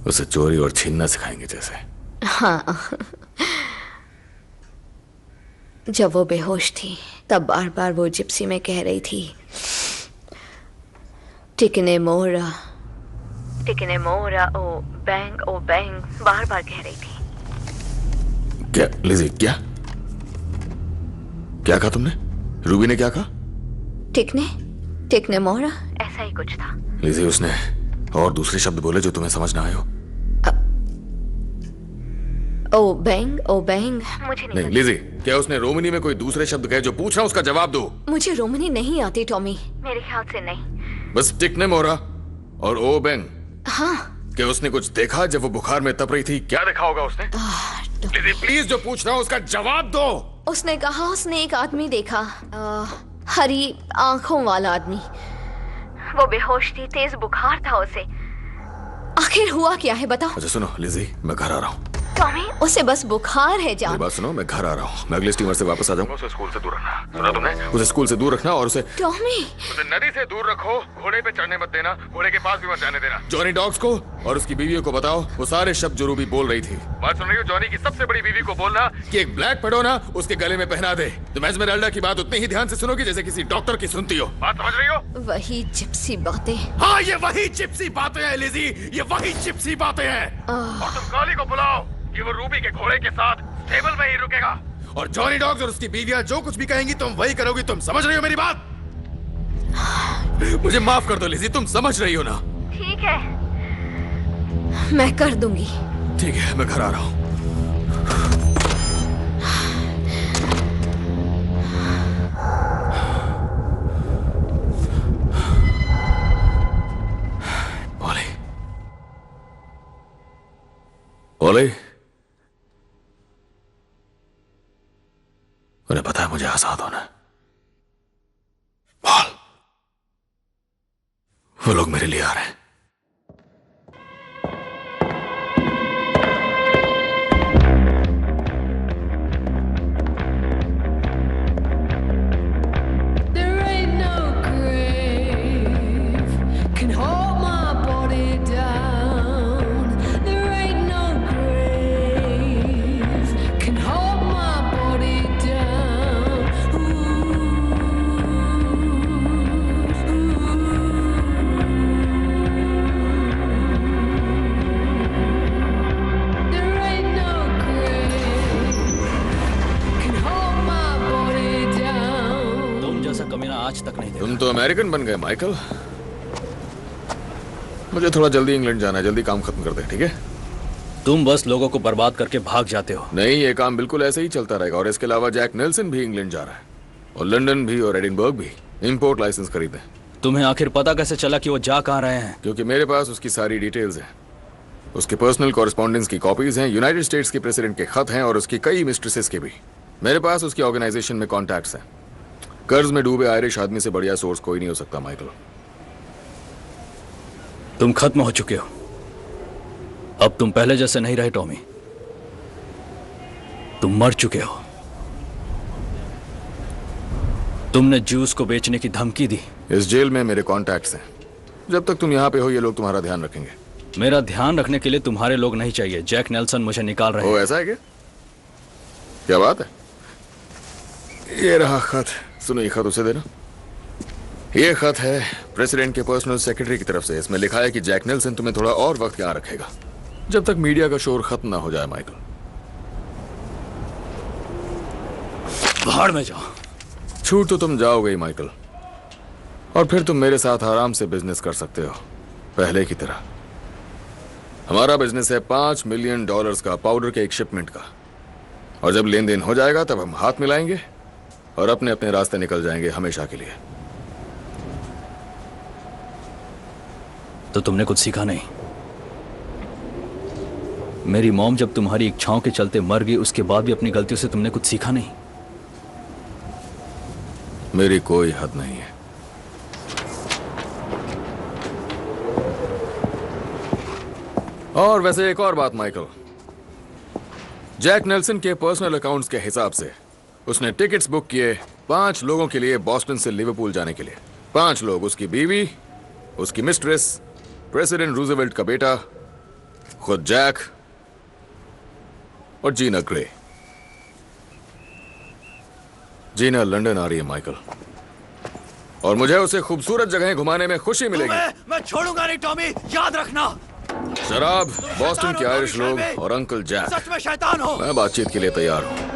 उसे चोरी और छीनना सिखाएंगे जैसे। हाँ। जब वो बेहोश थी तब बार बार वो जिप्सी में कह रही थी, टिकने मोरा ओ बैंग, बार बार कह रही थी। क्या लिज़ी, क्या कहा तुमने? रूबी ने क्या कहा? टिकने मोरा, ऐसा ही कुछ था। लिज़ी, उसने और दूसरे शब्द बोले जो तुम्हें समझ ना आए हो? ओ बैंग। मुझे नहीं लिज़ी, क्या उसने रोमनी में कोई दूसरे शब्द कहे? जो पूछ रहा हूं उसका जवाब दो। मुझे रोमनी नहीं आती टॉमी। मेरे ख्याल से नहीं। बस टिकने मोरा और ओ बैंग। हाँ। क्या उसने कुछ देखा जब वो बुखार में तप रही थी? क्या देखा होगा उसने? लिज़ी प्लीज, जो पूछ रहा हूं उसका जवाब दो। उसने कहा उसने एक आदमी देखा, हरी आंखों वाला आदमी। वो बेहोश थी, तेज बुखार था उसे। आखिर हुआ क्या है बताओ। अच्छा सुनो लिज़ी, मैं घर आ रहा हूँ। टॉमी, उसे बस बुखार है जान। बात सुनो, मैं घर आ रहा हूँ। मैं अगले स्टीमर से वापस आ जाऊंगा। उसे स्कूल से दूर रखना, सुना तुमने? उसे स्कूल से दूर रखना और उसे नदी से दूर रखो। घोड़े पे चढ़ने मत देना, घोड़े के पास भी मत जाने देना। जॉनी डॉग्स को और उसकी बीवियों को बताओ वो सारे शब्द जो रूबी बोल रही थी। बात सुन रही हो? जॉनी की सबसे बड़ी बीवी को बोलना कि एक ब्लैक पेडोना उसके गले में पहना दे। तुम एस्मेराल्डा की बात उतनी ही ध्यान से सुनोगी जैसे किसी डॉक्टर की सुनती हो। बात समझ रही हो? वही जिप्सी बातें। हाँ, ये वही जिप्सी बातें हैं लिज़ी, ये वही जिप्सी बातें हैं। और तुम काली को बुलाओ कि वो रूबी के घोड़े के साथ टेबल में ही रुकेगा। और जॉनी डॉग्स और उसकी बीवियां जो कुछ भी कहेंगी तुम वही करोगी। तुम समझ रही हो मेरी बात? मुझे माफ कर दो लिज़ी, तुम समझ रही हो ना? ठीक है, मैं कर दूंगी। ठीक है, मैं घर आ रहा हूँ। ओले, उन्हें पता है मुझे आजाद होना है। बोल, वो लोग मेरे लिए आ रहे हैं। तुम तो अमेरिकन बन गए माइकल। मुझे थोड़ा जल्दी इंग्लैंड जाना है, जल्दी काम खत्म कर दे, ठीक है? तुम बस लोगों को बर्बाद करके भाग जाते हो। नहीं, ये काम बिल्कुल ऐसे ही चलता रहेगा। और इसके अलावा जैक नेल्सन भी इंग्लैंड जा रहा है, और लंदन भी, और एडिनबर्ग भी। इंपोर्ट लाइसेंस खरीदे। तुम्हें आखिर पता कैसे चला कि वो जा कहाँ रहे हैं? क्योंकि मेरे पास उसकी सारी डिटेल्स हैं। उसके पर्सनल कॉरेस्पॉन्डेंस की कॉपीज हैं, यूनाइटेड स्टेट्स के प्रेसिडेंट के खत हैं, और उसकी कई मिस्ट्रेसेस के भी। मेरे पास उसकी ऑर्गेनाइजेशन में कॉन्टैक्ट्स हैं। कर्ज में डूबे आयरिश आदमी से बढ़िया सोर्स कोई नहीं हो सकता माइकल। तुम खत्म हो चुके हो। अब तुम पहले जैसे नहीं रहे टॉमी। तुम मर चुके हो। तुमने जूस को बेचने की धमकी दी। इस जेल में मेरे कॉन्टैक्ट्स हैं। जब तक तुम यहाँ पे हो ये लोग तुम्हारा ध्यान रखेंगे। मेरा ध्यान रखने के लिए तुम्हारे लोग नहीं चाहिए। जैक नेल्सन मुझे निकाल रहे हैं। ऐसा है क्या बात है? ये रहा खत। सुनो, ये खत उसे देना। ये खत है प्रेसिडेंट के पर्सनल सेक्रेटरी की तरफ से। इसमें लिखा है कि जैक नेल्सन तुम्हें थोड़ा और वक्त यहाँ रखेगा, जब तक मीडिया का शोर खत्म ना हो जाए। माइकल, बाहर में जाओ। छूट तो तुम जाओगे ही माइकल, और फिर तुम मेरे साथ आराम से बिजनेस कर सकते हो, पहले की तरह। हमारा बिजनेस है $5 मिलियन का पाउडर के एक शिपमेंट का, और जब लेन देन हो जाएगा तब हम हाथ मिलाएंगे और अपने अपने रास्ते निकल जाएंगे हमेशा के लिए। तो तुमने कुछ सीखा नहीं? मेरी मॉम जब तुम्हारी इच्छाओं के चलते मर गई, उसके बाद भी अपनी गलतियों से तुमने कुछ सीखा नहीं? मेरी कोई हद नहीं है। और वैसे एक और बात माइकल, जैक नेल्सन के पर्सनल अकाउंट्स के हिसाब से उसने टिकट्स बुक किए 5 लोगों के लिए बॉस्टन से लिवरपूल जाने के लिए। 5 लोग, उसकी बीवी, उसकी मिस्ट्रेस, प्रेसिडेंट रूजवेल्ट का बेटा, खुद जैक और जीना ग्रे। जीना लंदन आ रही है माइकल, और मुझे उसे खूबसूरत जगहें घुमाने में खुशी मिलेगी। मैं छोड़ूंगा नहीं टॉमी, याद रखना। शराब, बॉस्टन के आयरिश लोग और अंकल जैक, सच में शैतान हो। मैं बातचीत के लिए तैयार हूं।